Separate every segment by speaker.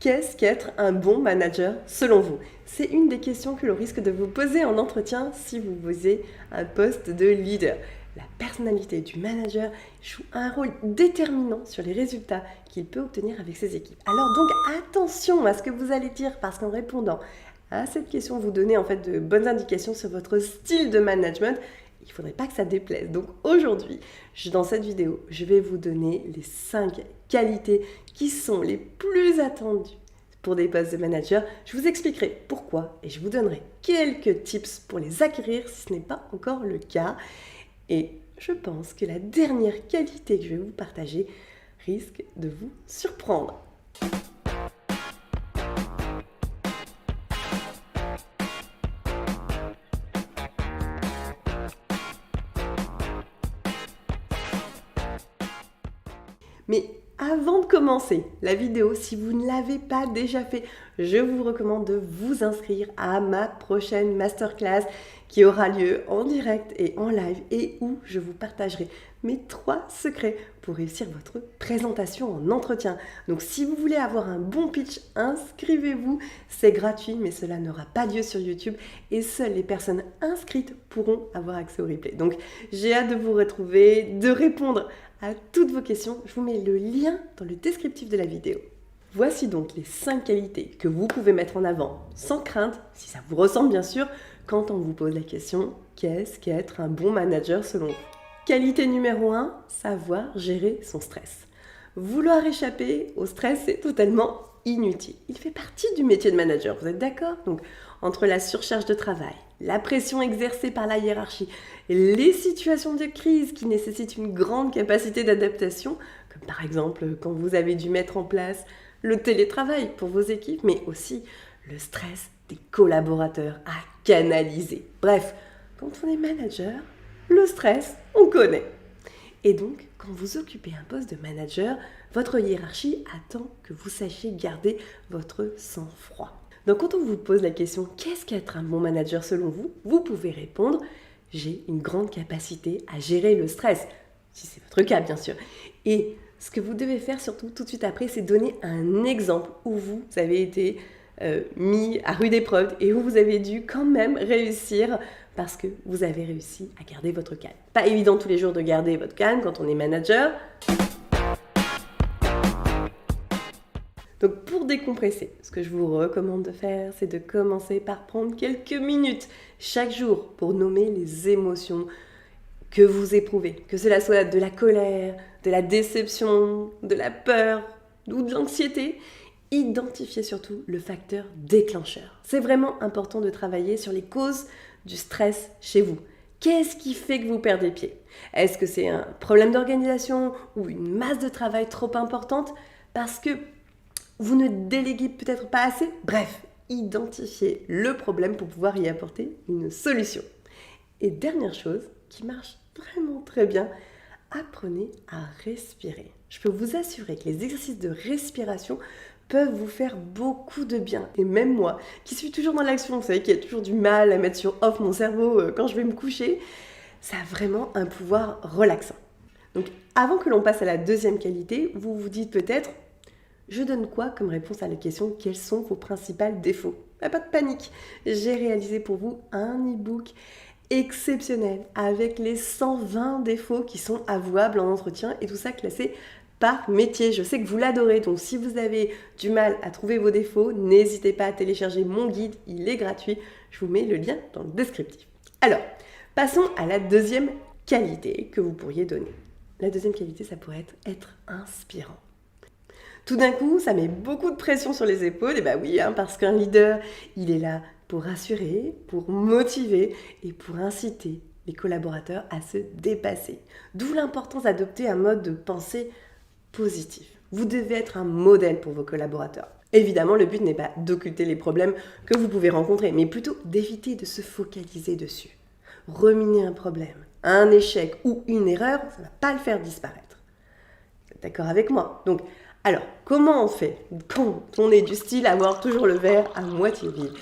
Speaker 1: Qu'est-ce qu'être un bon manager selon vous? C'est une des questions que l'on risque de vous poser en entretien si vous visez un poste de leader. La personnalité du manager joue un rôle déterminant sur les résultats qu'il peut obtenir avec ses équipes. Alors donc attention à ce que vous allez dire parce qu'en répondant à cette question, vous donnez en fait de bonnes indications sur votre style de management. Il ne faudrait pas que ça déplaise. Donc aujourd'hui, dans cette vidéo, je vais vous donner les 5 qualités qui sont les plus attendues pour des postes de manager. Je vous expliquerai pourquoi et je vous donnerai quelques tips pour les acquérir si ce n'est pas encore le cas. Et je pense que la dernière qualité que je vais vous partager risque de vous surprendre. Mais avant de commencer la vidéo, si vous ne l'avez pas déjà fait, je vous recommande de vous inscrire à ma prochaine masterclass qui aura lieu en direct et en live et où je vous partagerai mes 3 secrets pour réussir votre présentation en entretien. Donc si vous voulez avoir un bon pitch, inscrivez-vous. C'est gratuit, mais cela n'aura pas lieu sur YouTube et seules les personnes inscrites pourront avoir accès au replay. Donc j'ai hâte de vous retrouver, de répondre à toutes vos questions. Je vous mets le lien dans le descriptif de la vidéo. Voici donc les 5 qualités que vous pouvez mettre en avant sans crainte, si ça vous ressemble bien sûr, quand on vous pose la question « Qu'est-ce qu'être un bon manager selon vous ?» Qualité numéro 1, savoir gérer son stress. Vouloir échapper au stress, c'est totalement inutile. Il fait partie du métier de manager, vous êtes d'accord? Donc, entre la surcharge de travail, la pression exercée par la hiérarchie, les situations de crise qui nécessitent une grande capacité d'adaptation, comme par exemple quand vous avez dû mettre en place le télétravail pour vos équipes, mais aussi le stress des collaborateurs à canaliser. Bref, quand on est manager, le stress, on connaît. Et donc, quand vous occupez un poste de manager, votre hiérarchie attend que vous sachiez garder votre sang-froid. Donc, quand on vous pose la question « Qu'est-ce qu'être un bon manager selon vous ?», vous pouvez répondre « J'ai une grande capacité à gérer le stress », si c'est votre cas bien sûr. Et ce que vous devez faire surtout tout de suite après, c'est donner un exemple où vous avez été mis à rude épreuve et où vous avez dû quand même réussir parce que vous avez réussi à garder votre calme. Pas évident tous les jours de garder votre calme quand on est manager. Donc pour décompresser, ce que je vous recommande de faire, c'est de commencer par prendre quelques minutes chaque jour pour nommer les émotions que vous éprouvez. Que cela soit de la colère, de la déception, de la peur ou de l'anxiété. Identifiez surtout le facteur déclencheur. C'est vraiment important de travailler sur les causes du stress chez vous. Qu'est-ce qui fait que vous perdez pied? Est-ce que c'est un problème d'organisation ou une masse de travail trop importante parce que vous ne déléguez peut-être pas assez? Bref, identifiez le problème pour pouvoir y apporter une solution. Et dernière chose qui marche vraiment très bien, apprenez à respirer. Je peux vous assurer que les exercices de respiration peuvent vous faire beaucoup de bien. Et même moi, qui suis toujours dans l'action, vous savez, qui a toujours du mal à mettre sur off mon cerveau quand je vais me coucher, ça a vraiment un pouvoir relaxant. Donc, avant que l'on passe à la deuxième qualité, vous vous dites peut-être, je donne quoi comme réponse à la question « Quels sont vos principaux défauts ?» Pas de panique, j'ai réalisé pour vous un e-book exceptionnel avec les 120 défauts qui sont avouables en entretien et tout ça classé par métier. Je sais que vous l'adorez, donc si vous avez du mal à trouver vos défauts, n'hésitez pas à télécharger mon guide, il est gratuit. Je vous mets le lien dans le descriptif. Alors, passons à la deuxième qualité que vous pourriez donner. La deuxième qualité, ça pourrait être inspirant. Tout d'un coup, ça met beaucoup de pression sur les épaules, et oui, parce qu'un leader, il est là pour rassurer, pour motiver et pour inciter les collaborateurs à se dépasser. D'où l'importance d'adopter un mode de pensée positif. Vous devez être un modèle pour vos collaborateurs. Évidemment, le but n'est pas d'occulter les problèmes que vous pouvez rencontrer, mais plutôt d'éviter de se focaliser dessus. Ruminer un problème, un échec ou une erreur, ça ne va pas le faire disparaître. Vous êtes d'accord avec moi? Donc, alors, comment on fait quand on est du style à voir toujours le verre à moitié vide?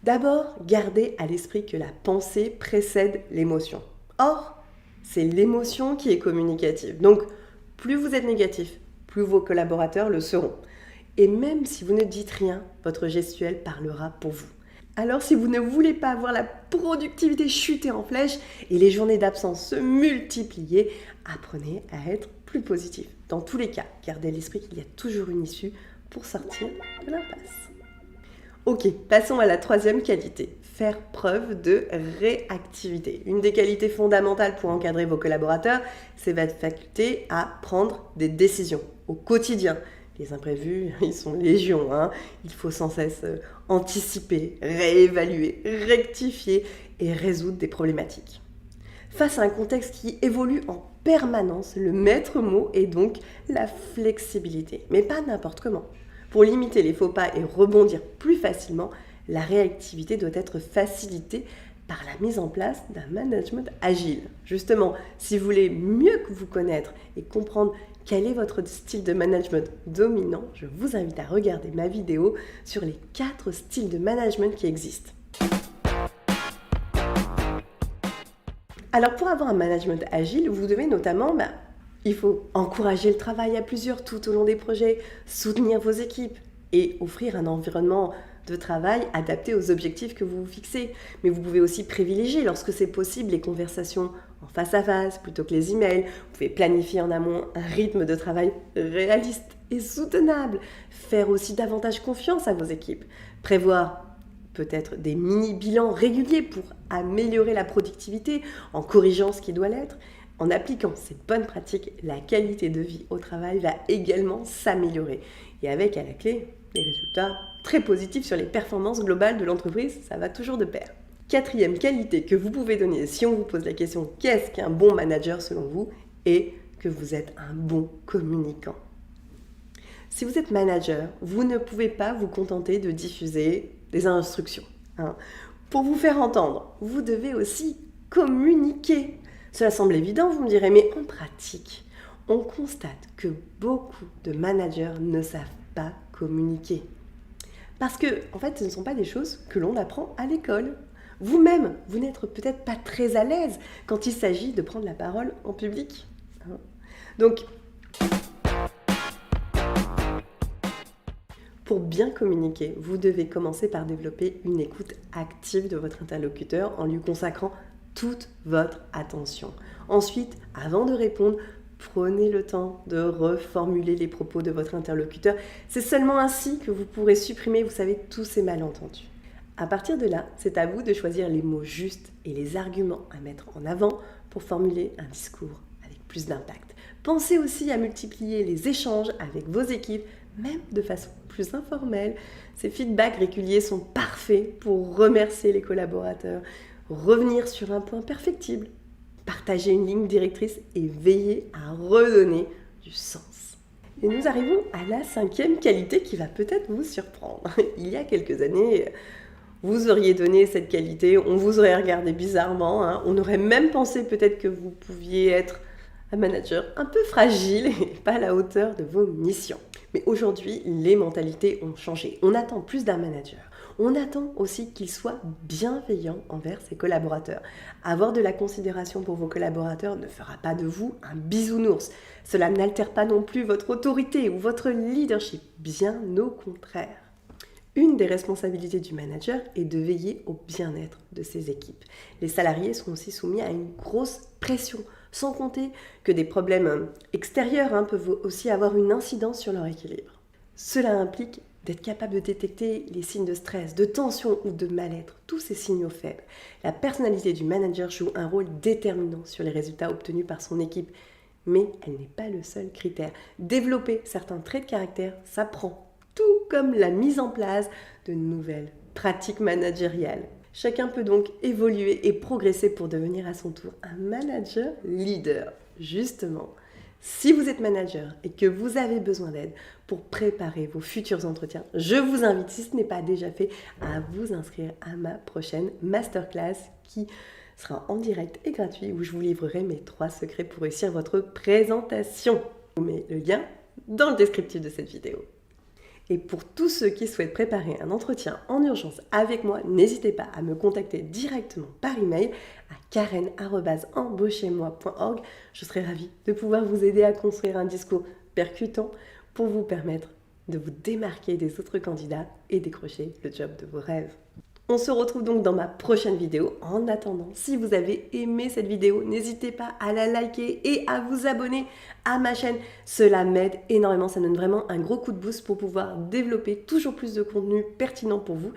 Speaker 1: D'abord, gardez à l'esprit que la pensée précède l'émotion. Or, c'est l'émotion qui est communicative. Donc, Plus vous êtes négatif, plus vos collaborateurs le seront. Et même si vous ne dites rien, votre gestuelle parlera pour vous. Alors si vous ne voulez pas voir la productivité chuter en flèche et les journées d'absence se multiplier, apprenez à être plus positif. Dans tous les cas, gardez à l'esprit qu'il y a toujours une issue pour sortir de l'impasse. Ok, passons à la troisième qualité, faire preuve de réactivité. Une des qualités fondamentales pour encadrer vos collaborateurs, c'est votre faculté à prendre des décisions au quotidien. Les imprévus, ils sont légion, hein. Il faut sans cesse anticiper, réévaluer, rectifier et résoudre des problématiques. Face à un contexte qui évolue en permanence, le maître mot est donc la flexibilité, mais pas n'importe comment. Pour limiter les faux pas et rebondir plus facilement, la réactivité doit être facilitée par la mise en place d'un management agile. Justement, si vous voulez mieux vous connaître et comprendre quel est votre style de management dominant, je vous invite à regarder ma vidéo sur les 4 styles de management qui existent. Alors pour avoir un management agile, vous devez notamment, il faut encourager le travail à plusieurs tout au long des projets, soutenir vos équipes et offrir un environnement de travail adapté aux objectifs que vous vous fixez. Mais vous pouvez aussi privilégier, lorsque c'est possible, les conversations en face à face plutôt que les emails. Vous pouvez planifier en amont un rythme de travail réaliste et soutenable. Faire aussi davantage confiance à vos équipes. Prévoir peut-être des mini-bilans réguliers pour améliorer la productivité en corrigeant ce qui doit l'être. En appliquant ces bonnes pratiques, la qualité de vie au travail va également s'améliorer. Et avec à la clé, des résultats très positifs sur les performances globales de l'entreprise, ça va toujours de pair. Quatrième qualité que vous pouvez donner si on vous pose la question « Qu'est-ce qu'un bon manager selon vous ?» et que vous êtes un bon communicant. Si vous êtes manager, vous ne pouvez pas vous contenter de diffuser des instructions. Pour vous faire entendre, vous devez aussi communiquer. Cela semble évident, vous me direz, mais en pratique, on constate que beaucoup de managers ne savent pas communiquer. Parce que, en fait, ce ne sont pas des choses que l'on apprend à l'école. Vous-même, vous n'êtes peut-être pas très à l'aise quand il s'agit de prendre la parole en public. Donc, pour bien communiquer, vous devez commencer par développer une écoute active de votre interlocuteur en lui consacrant toute votre attention. Ensuite, avant de répondre, prenez le temps de reformuler les propos de votre interlocuteur. C'est seulement ainsi que vous pourrez supprimer, vous savez, tous ces malentendus. À partir de là, c'est à vous de choisir les mots justes et les arguments à mettre en avant pour formuler un discours avec plus d'impact. Pensez aussi à multiplier les échanges avec vos équipes, même de façon plus informelle. Ces feedbacks réguliers sont parfaits pour remercier les collaborateurs, revenir sur un point perfectible, partager une ligne directrice et veiller à redonner du sens. Et nous arrivons à la 5e qualité qui va peut-être vous surprendre. Il y a quelques années, vous auriez donné cette qualité, on vous aurait regardé bizarrement, on aurait même pensé peut-être que vous pouviez être un manager un peu fragile et pas à la hauteur de vos missions. Mais aujourd'hui, les mentalités ont changé. On attend plus d'un manager. On attend aussi qu'il soit bienveillant envers ses collaborateurs. Avoir de la considération pour vos collaborateurs ne fera pas de vous un bisounours. Cela n'altère pas non plus votre autorité ou votre leadership, bien au contraire. Une des responsabilités du manager est de veiller au bien-être de ses équipes. Les salariés sont aussi soumis à une grosse pression, sans compter que des problèmes extérieurs peuvent aussi avoir une incidence sur leur équilibre. Cela implique d'être capable de détecter les signes de stress, de tension ou de mal-être, tous ces signaux faibles. La personnalité du manager joue un rôle déterminant sur les résultats obtenus par son équipe, mais elle n'est pas le seul critère. Développer certains traits de caractère s'apprend, tout comme la mise en place de nouvelles pratiques managériales. Chacun peut donc évoluer et progresser pour devenir à son tour un manager leader. Justement, si vous êtes manager et que vous avez besoin d'aide pour préparer vos futurs entretiens, je vous invite, si ce n'est pas déjà fait, à vous inscrire à ma prochaine masterclass qui sera en direct et gratuit où je vous livrerai mes 3 secrets pour réussir votre présentation. Je vous mets le lien dans le descriptif de cette vidéo. Et pour tous ceux qui souhaitent préparer un entretien en urgence avec moi, n'hésitez pas à me contacter directement par email à karen@embauchez-moi.org. Je serai ravie de pouvoir vous aider à construire un discours percutant pour vous permettre de vous démarquer des autres candidats et décrocher le job de vos rêves. On se retrouve donc dans ma prochaine vidéo. En attendant, si vous avez aimé cette vidéo, n'hésitez pas à la liker et à vous abonner à ma chaîne. Cela m'aide énormément, ça me donne vraiment un gros coup de boost pour pouvoir développer toujours plus de contenu pertinent pour vous.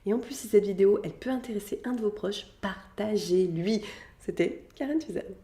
Speaker 1: Et en plus, si cette vidéo, elle peut intéresser un de vos proches, partagez-lui. C'était Karen Tuzel.